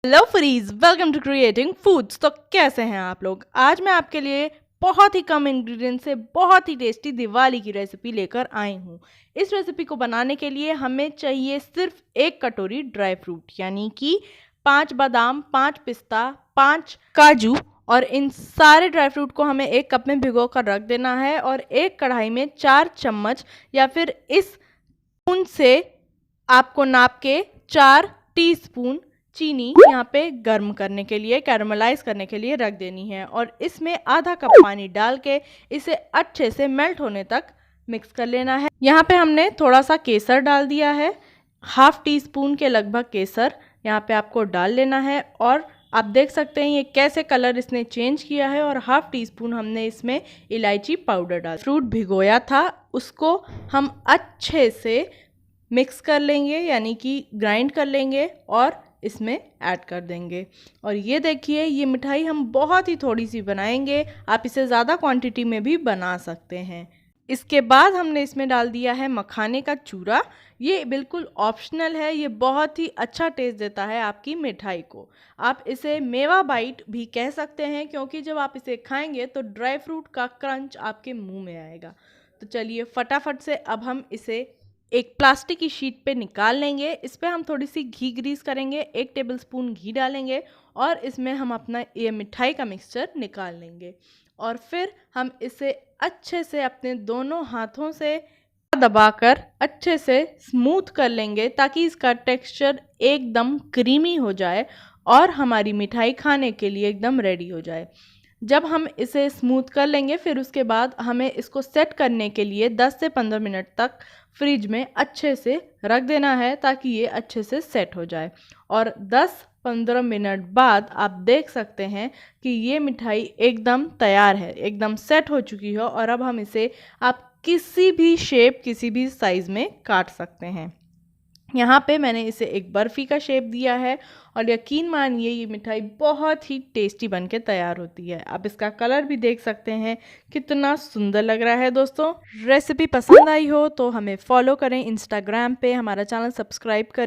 Hello friends, welcome to creating foods. तो कैसे हैं आप लोग? आज मैं आपके लिए बहुत ही कम इंग्रेडिएंट से बहुत ही टेस्टी दिवाली की रेसिपी लेकर आई हूँ। इस रेसिपी को बनाने के लिए हमें चाहिए सिर्फ 1 कटोरी ड्राई फ्रूट, यानी कि 5 बादाम, 5 पिस्ता, 5 काजू। और इन सारे ड्राई फ्रूट को हमें 1 कप में भिगो कर रख देना है और एक कढ़ाई में 4 चम्मच या फिर इस स्पून से आपको नाप के 4 टीस्पून चीनी यहाँ पे गर्म करने के लिए, कैरमलाइज करने के लिए रख देनी है। और इसमें आधा कप पानी डाल के इसे अच्छे से मेल्ट होने तक मिक्स कर लेना है। यहाँ पे हमने थोड़ा सा केसर डाल दिया है, ½ टीस्पून के लगभग केसर यहाँ पे आपको डाल लेना है। और आप देख सकते हैं ये कैसे कलर इसने चेंज किया है। और ½ टीस्पून हमने इसमें इलायची पाउडर डाल, फ्रूट भिगोया था उसको हम अच्छे से मिक्स कर लेंगे, यानी कि ग्राइंड कर लेंगे और इसमें ऐड कर देंगे। और ये देखिए, ये मिठाई हम बहुत ही थोड़ी सी बनाएंगे, आप इसे ज़्यादा क्वांटिटी में भी बना सकते हैं। इसके बाद हमने इसमें डाल दिया है मखाने का चूरा। ये बिल्कुल ऑप्शनल है, ये बहुत ही अच्छा टेस्ट देता है आपकी मिठाई को। आप इसे मेवा बाइट भी कह सकते हैं, क्योंकि जब आप इसे खाएंगे तो ड्राई फ्रूट का क्रंच आपके मुंह में आएगा। तो चलिए फटाफट से अब हम इसे एक प्लास्टिक की शीट पे निकाल लेंगे। इस पे हम थोड़ी सी घी ग्रीस करेंगे, 1 टेबलस्पून घी डालेंगे और इसमें हम अपना ये मिठाई का मिक्सचर निकाल लेंगे। और फिर हम इसे अच्छे से अपने दोनों हाथों से दबाकर अच्छे से स्मूथ कर लेंगे, ताकि इसका टेक्सचर एकदम क्रीमी हो जाए और हमारी मिठाई खाने के लिए एकदम रेडी हो जाए। जब हम इसे स्मूथ कर लेंगे, फिर उसके बाद हमें इसको सेट करने के लिए 10 से 15 मिनट तक फ्रिज में अच्छे से रख देना है, ताकि ये अच्छे से सेट हो जाए। और 10-15 मिनट बाद आप देख सकते हैं कि ये मिठाई एकदम तैयार है, एकदम सेट हो चुकी है। और अब हम इसे आप किसी भी शेप, किसी भी साइज़ में काट सकते हैं। यहाँ पे मैंने इसे एक बर्फ़ी का शेप दिया है और यकीन मानिए ये मिठाई बहुत ही टेस्टी बनके तैयार होती है। आप इसका कलर भी देख सकते हैं कितना सुंदर लग रहा है। दोस्तों, रेसिपी पसंद आई हो तो हमें फॉलो करें इंस्टाग्राम पे, हमारा चैनल सब्सक्राइब करें।